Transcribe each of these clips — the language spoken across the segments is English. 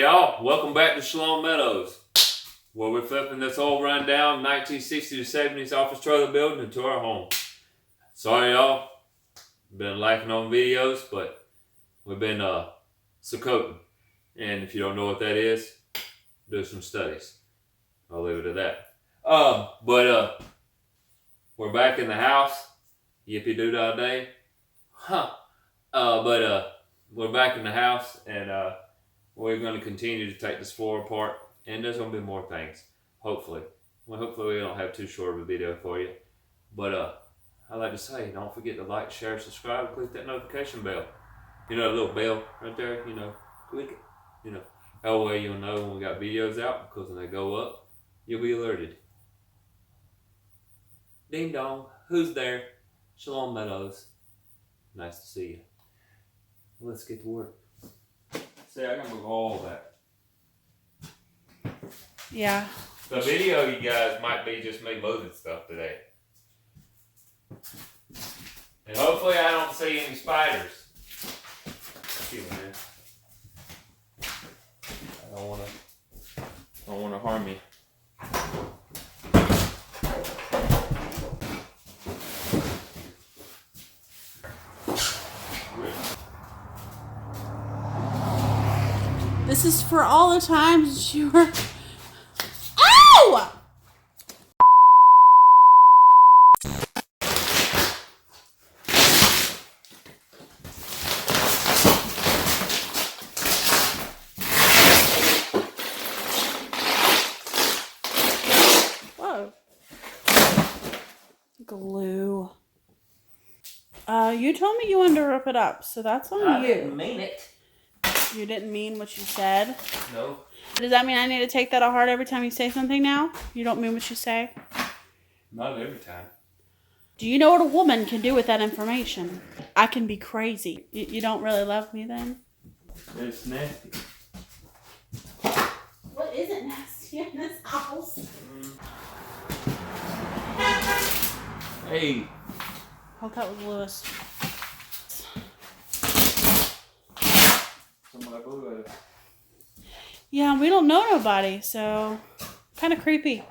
y'all, welcome back to Shalom Meadows, where we're flipping this old rundown 1960s to 70s office trailer building into our home. Sorry y'all, been liking on videos, but we've been succoting. And if you don't know what that is, do some studies. I'll leave it at that. We're back in the house. Yippee doo dah day. We're back in the house, and we're going to continue to take this floor apart, and there's going to be more things, hopefully. Well, hopefully we don't have too short of a video for you. But I like to say, don't forget to like, share, subscribe, and click that notification bell. You know, that little bell right there, click it. That way you'll know when we got videos out, because when they go up, you'll be alerted. Ding dong, who's there? Shalom Meadows. Nice to see you. Let's get to work. See, I gotta move all that. Yeah. The video, you guys, might be just me moving stuff today. And hopefully I don't see any spiders. Excuse me, man. I don't wanna harm you. This is for all the times you were... Ow! Whoa. Glue. You told me you wanted to rip it up, so that's on you. I didn't mean it. You didn't mean what you said? No. Does that mean I need to take that to heart every time you say something now? You don't mean what you say? Not every time. Do you know what a woman can do with that information? I can be crazy. You don't really love me then? It's nasty. What isn't nasty in this house? Hey. Hope that was Lewis. Somebody blew it. Yeah, we don't know nobody, so kind of creepy.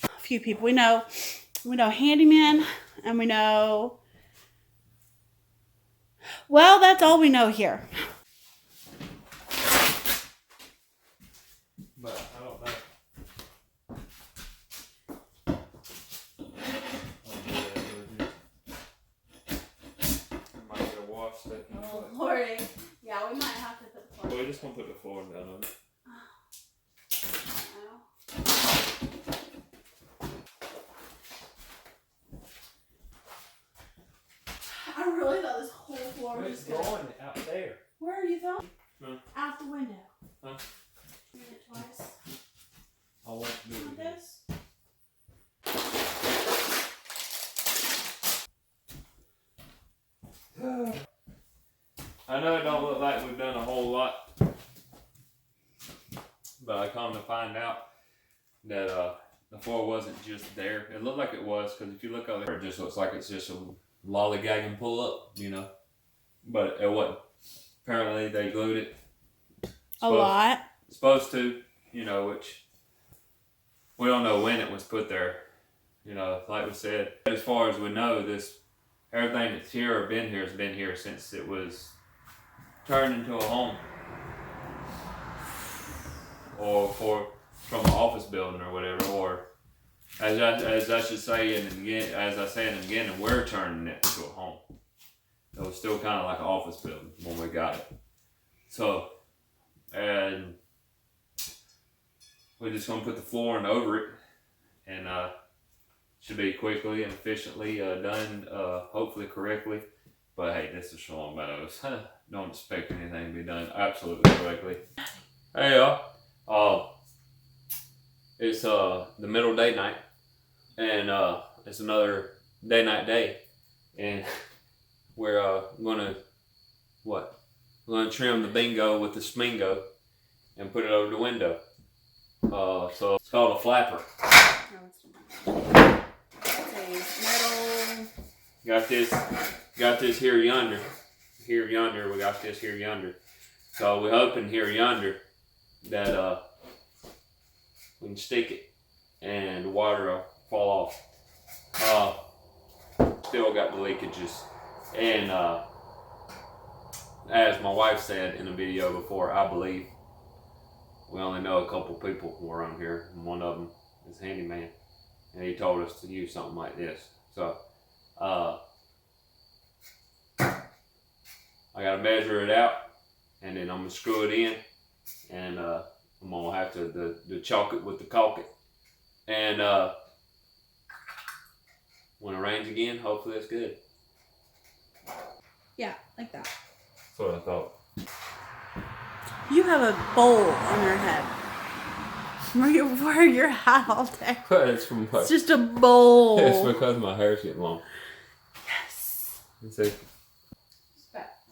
A few people we know handyman, and we know. Well, that's all we know here. But I don't know. I might get a wash that. Oh, Lordy. Yeah, we might have to put the floor. We're just gonna put the floor down on it. I really thought this whole floor was going out there. Where are you going? Huh? Out the window. Huh? Doing it twice. I want to do it Like again. this? I know it don't look like we've done a whole lot, but I come to find out that the floor wasn't just there. It looked like it was, because if you look over there, it just looks like it's just a lollygagging pull up, but it wasn't. Apparently they glued it. A lot. Supposed to, which we don't know when it was put there. Like we said, as far as we know, everything that's here or been here has been here since it was turned into a home, or from an office building or whatever, or as I should say in the beginning, as I say in the beginning, we're turning it into a home. It was still kind of like an office building when we got it. So, and we're just gonna put the flooring over it, and should be quickly and efficiently done, hopefully correctly. But hey, this is Shalom Meadows. Don't expect anything to be done absolutely correctly. Hey y'all, it's the middle day night, and it's another day, and we're gonna trim the bingo with the smingo and put it over the window. So it's called a flapper. Metal. Got this here yonder. We got this here yonder. So we're hoping here yonder that we can stick it and the water will fall off. Still got the leakages, and as my wife said in a video before, I believe we only know a couple people around here, and one of them is handyman, and he told us to use something like this. So I gotta measure it out, and then I'm gonna screw it in, and I'm gonna have to the chalk it with the caulk it, and when it rains again, hopefully it's good. Yeah, like that. That's what I thought. You have a bowl on your head. Where you wear your hat all day. It's from my, It's just a bowl. it's because my hair's getting long. Yes. See?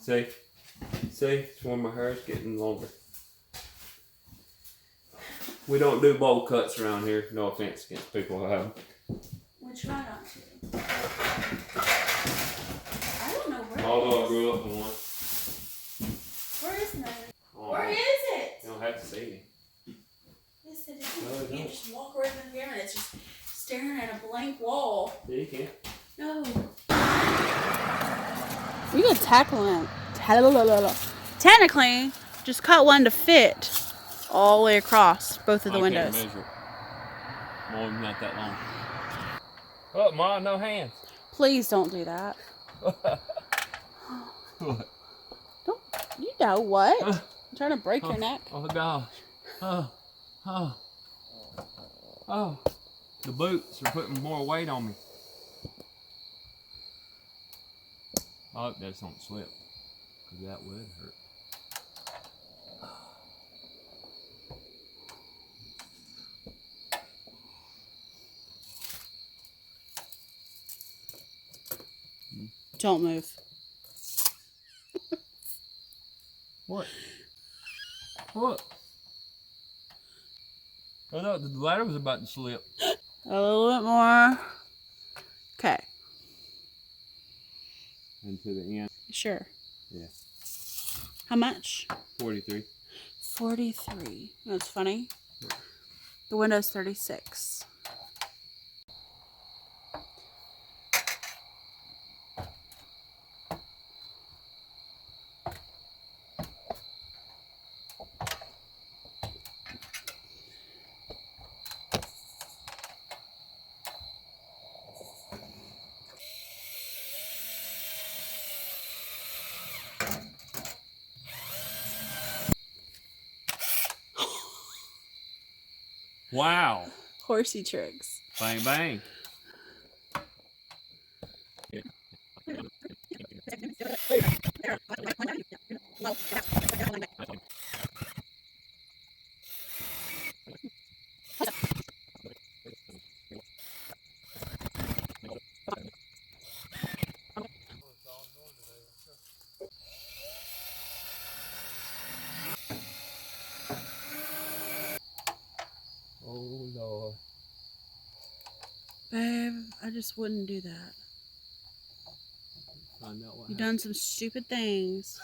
See? It's when my hair's getting longer. We don't do bowl cuts around here. No offense against people who have them. We try not to. I don't know where Although I grew up in one. Where is it? Oh, Where is it? You don't have to see me. Yes, it is. No, you can't just walk away from the camera and it's just staring at a blank wall. Yeah, you can. No. You can tackle it. Technically, just cut one to fit all the way across both of the windows. Can't measure. More than not that long. Oh, Ma, no hands. Please don't do that. What? Don't. You know what? I'm trying to break your neck. Oh gosh. Oh. The boots are putting more weight on me. I hope that don't slip, because that would hurt. Don't move. What? What? Oh no, the ladder was about to slip. A little bit more. Okay. And to the end. Sure. Yeah. How much? 43. 43. That's funny. The window's 36. Wow. Horsey tricks. Bang bang. Oh Lord. Babe, I just wouldn't do that. Find out what You've done some stupid things.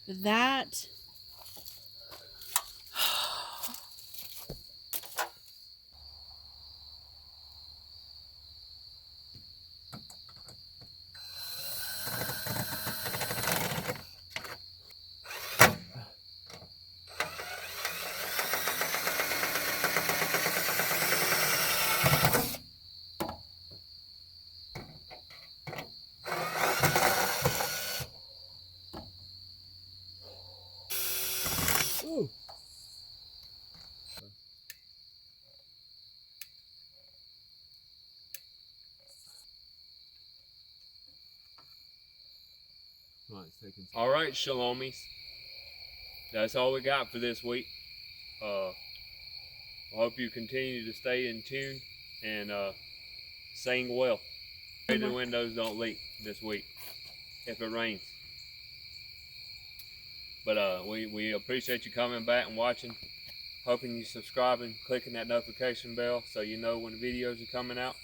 That. Ooh. All right, Shalomies. That's all we got for this week. I hope you continue to stay in tune and sing well. Pray the windows don't leak this week if it rains. But we appreciate you coming back and watching. Hoping you subscribing, clicking that notification bell so you know when the videos are coming out.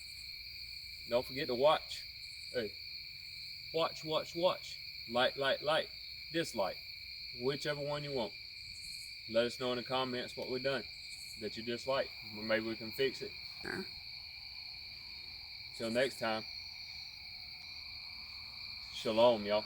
Don't forget to watch. Hey, watch. Like, dislike, whichever one you want. let us know in the comments what we've done that you dislike. Maybe we can fix it. Sure. Till next time, shalom, y'all.